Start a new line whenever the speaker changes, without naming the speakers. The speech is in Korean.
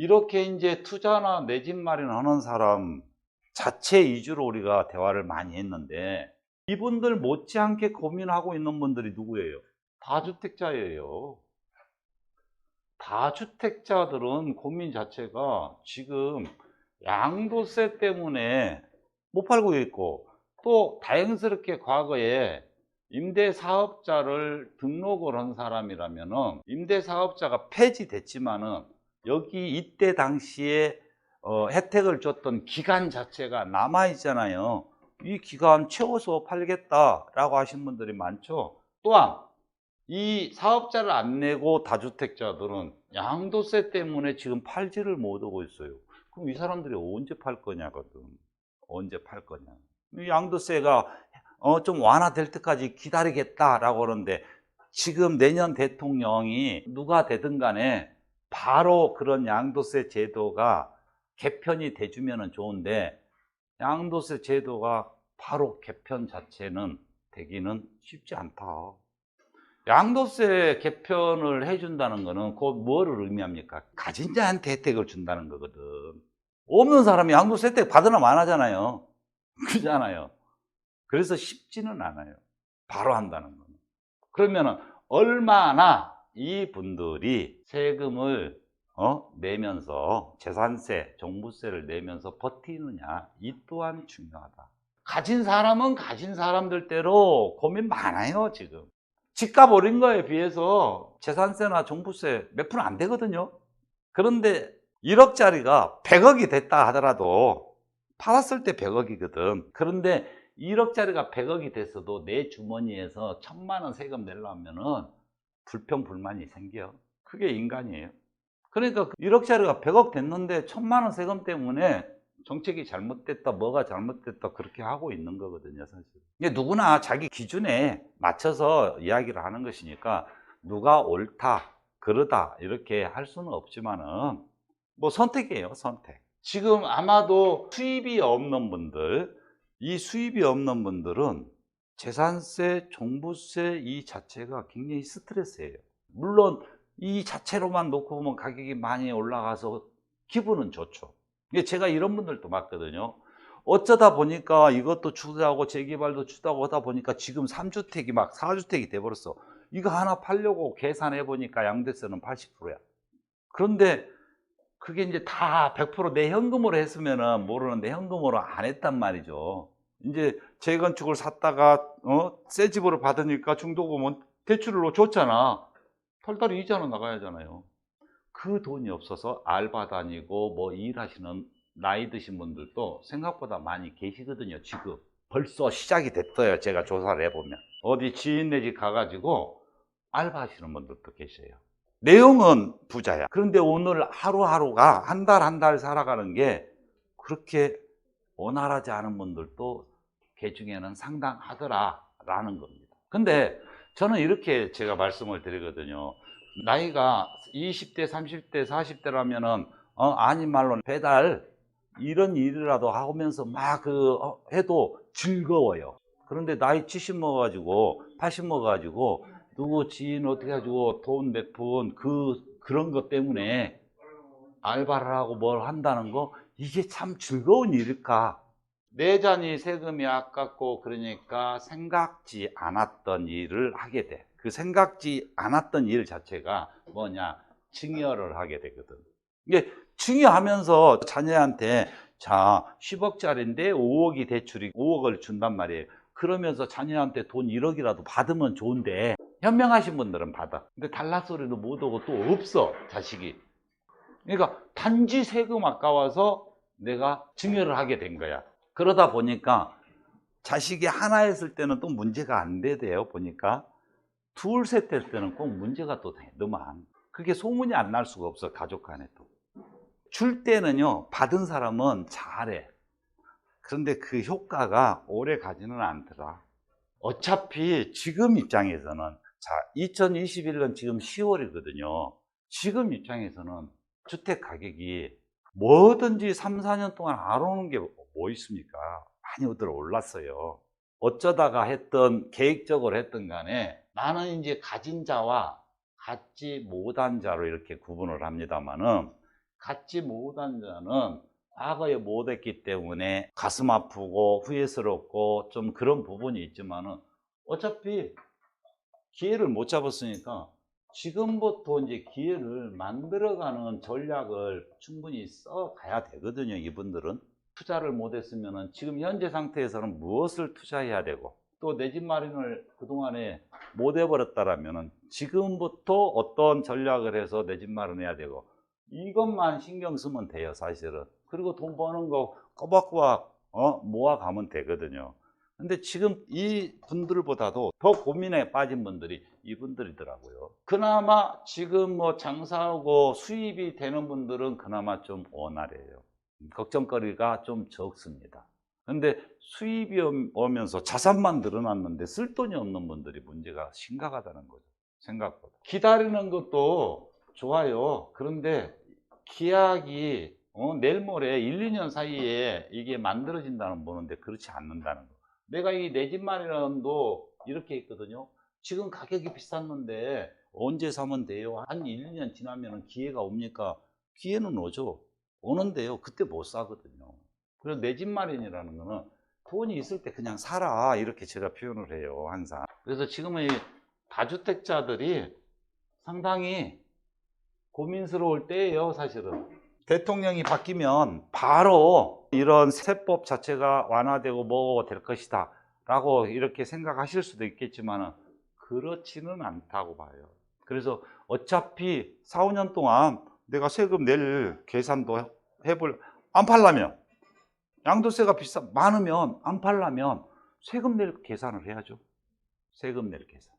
이렇게 이제 투자나 내 집 마련하는 사람 자체 위주로 우리가 대화를 많이 했는데, 이분들 못지않게 고민하고 있는 분들이 누구예요? 다주택자예요. 다주택자들은 고민 자체가 지금 양도세 때문에 못 팔고 있고, 또 다행스럽게 과거에 임대사업자를 등록을 한 사람이라면은 임대사업자가 폐지됐지만은 여기 이때 당시에 혜택을 줬던 기간 자체가 남아 있잖아요. 이 기간 채워서 팔겠다라고 하신 분들이 많죠. 또한 이 사업자를 안 내고 다주택자들은 양도세 때문에 지금 팔지를 못하고 있어요. 그럼 이 사람들이 언제 팔 거냐거든. 언제 팔 거냐. 이 양도세가 좀 완화될 때까지 기다리겠다라고 하는데, 지금 내년 대통령이 누가 되든 간에 바로 그런 양도세 제도가 개편이 돼주면 좋은데, 양도세 제도가 바로 개편 자체는 되기는 쉽지 않다. 양도세 개편을 해준다는 거는 곧 뭐를 의미합니까? 가진 자한테 혜택을 준다는 거거든. 없는 사람이 양도세 혜택 받으나 마나잖아요. 그잖아요. 그래서 쉽지는 않아요. 바로 한다는 거는. 그러면은 얼마나 이 분들이 세금을 내면서 재산세, 종부세를 내면서 버티느냐, 이 또한 중요하다. 가진 사람은 가진 사람들대로 고민 많아요, 지금. 집값 오른 거에 비해서 재산세나 종부세 몇 프로 안 되거든요. 그런데 1억짜리가 100억이 됐다 하더라도 팔았을 때 100억이거든. 그런데 1억짜리가 100억이 됐어도 내 주머니에서 1000만 원 세금 내려면은 불평불만이 생겨. 그게 인간이에요. 그러니까 1억짜리가 100억 됐는데 1000만 원 세금 때문에 정책이 잘못됐다, 뭐가 잘못됐다, 그렇게 하고 있는 거거든요, 사실. 이게 누구나 자기 기준에 맞춰서 이야기를 하는 것이니까 누가 옳다, 그러다 이렇게 할 수는 없지만은 뭐 선택이에요, 선택. 지금 아마도 수입이 없는 분들, 이 수입이 없는 분들은 재산세, 종부세 이 자체가 굉장히 스트레스예요. 물론 이 자체로만 놓고 보면 가격이 많이 올라가서 기분은 좋죠. 제가 이런 분들도 봤거든요. 어쩌다 보니까 이것도 추다고 재개발도 추다고 하다 보니까 지금 3주택이 막 4주택이 돼버렸어. 이거 하나 팔려고 계산해 보니까 양도세는 80%야. 그런데 그게 이제 다 100% 내 현금으로 했으면은 모르는데 현금으로 안 했단 말이죠. 이제 재건축을 샀다가 새 집으로 받으니까 중도금은 대출로 줬잖아. 털털이 이자는 나가야잖아요. 그 돈이 없어서 알바 다니고 뭐 일하시는 나이 드신 분들도 생각보다 많이 계시거든요. 지금 벌써 시작이 됐어요. 제가 조사를 해보면 어디 지인네 집 가가지고 알바하시는 분들도 계세요. 내용은 부자야. 그런데 오늘 하루하루가 한 달 한 달 살아가는 게 그렇게 원활하지 않은 분들도 개 중에는 상당하더라라는 겁니다. 근데 저는 이렇게 제가 말씀을 드리거든요. 나이가 20대, 30대, 40대라면은 아닌 말로 배달 이런 일이라도 하면서 막 해도 즐거워요. 그런데 나이 70 먹어가지고 80 먹어가지고 누구 지인 어떻게 해가지고 돈 몇 푼 그런 것 때문에 알바를 하고 뭘 한다는 거, 이게 참 즐거운 일일까? 내자니 세금이 아깝고 그러니까 생각지 않았던 일을 하게 돼. 그 생각지 않았던 일 자체가 뭐냐? 증여를 하게 되거든. 이게 증여하면서 자녀한테 자 10억짜리인데 5억이 대출이 5억을 준단 말이에요. 그러면서 자녀한테 돈 1억이라도 받으면 좋은데, 현명하신 분들은 받아. 근데 달라소리도 못 오고 또 없어, 자식이. 그러니까 단지 세금 아까워서 내가 증여를 하게 된 거야. 그러다 보니까 자식이 하나 했을 때는 또 문제가 안 되대요. 보니까 둘, 셋 될 때는 꼭 문제가 또 돼. 너무 그게 소문이 안 날 수가 없어, 가족 간에도. 줄 때는요, 받은 사람은 잘해. 그런데 그 효과가 오래 가지는 않더라. 어차피 지금 입장에서는, 자, 2021년 지금 10월이거든요. 지금 입장에서는 주택 가격이 뭐든지 3, 4년 동안 안 오는 게 뭐 있습니까? 많이들 올랐어요. 어쩌다가 했던, 계획적으로 했던 간에 나는 이제 가진 자와 갖지 못한 자로 이렇게 구분을 합니다만은, 갖지 못한 자는 과거에 못했기 때문에 가슴 아프고 후회스럽고 좀 그런 부분이 있지만은 어차피 기회를 못 잡았으니까 지금부터 이제 기회를 만들어가는 전략을 충분히 써가야 되거든요. 이분들은 투자를 못했으면은 지금 현재 상태에서는 무엇을 투자해야 되고, 또 내 집 마련을 그동안에 못 해버렸다라면은 지금부터 어떤 전략을 해서 내 집 마련해야 되고, 이것만 신경 쓰면 돼요, 사실은. 그리고 돈 버는 거 꼬박꼬박 모아가면 되거든요. 근데 지금 이 분들보다도 더 고민에 빠진 분들이 이분들이더라고요. 그나마 지금 뭐 장사하고 수입이 되는 분들은 그나마 좀 원활해요. 걱정거리가 좀 적습니다. 근데 수입이 오면서 자산만 늘어났는데 쓸 돈이 없는 분들이 문제가 심각하다는 거죠. 생각보다. 기다리는 것도 좋아요. 그런데 기약이 내일 모레 1, 2년 사이에 이게 만들어진다는 보는데 그렇지 않는다는 거. 내가 이 내 집 마련도 이렇게 있거든요. 지금 가격이 비쌌는데 언제 사면 돼요? 한 1, 2년 지나면 기회가 옵니까? 기회는 오죠. 오는데요. 그때 못 사거든요. 그래서 내 집 마련이라는 거는 돈이 있을 때 그냥 사라. 이렇게 제가 표현을 해요. 항상. 그래서 지금의 다주택자들이 상당히 고민스러울 때예요. 사실은. 대통령이 바뀌면 바로 이런 세법 자체가 완화되고 뭐가 될 것이다 라고 이렇게 생각하실 수도 있겠지만 그렇지는 않다고 봐요. 그래서 어차피 4, 5년 동안 내가 세금 낼 계산도 안 팔려면, 양도세가 많으면 안 팔려면 세금 낼 계산을 해야죠. 세금 낼 계산.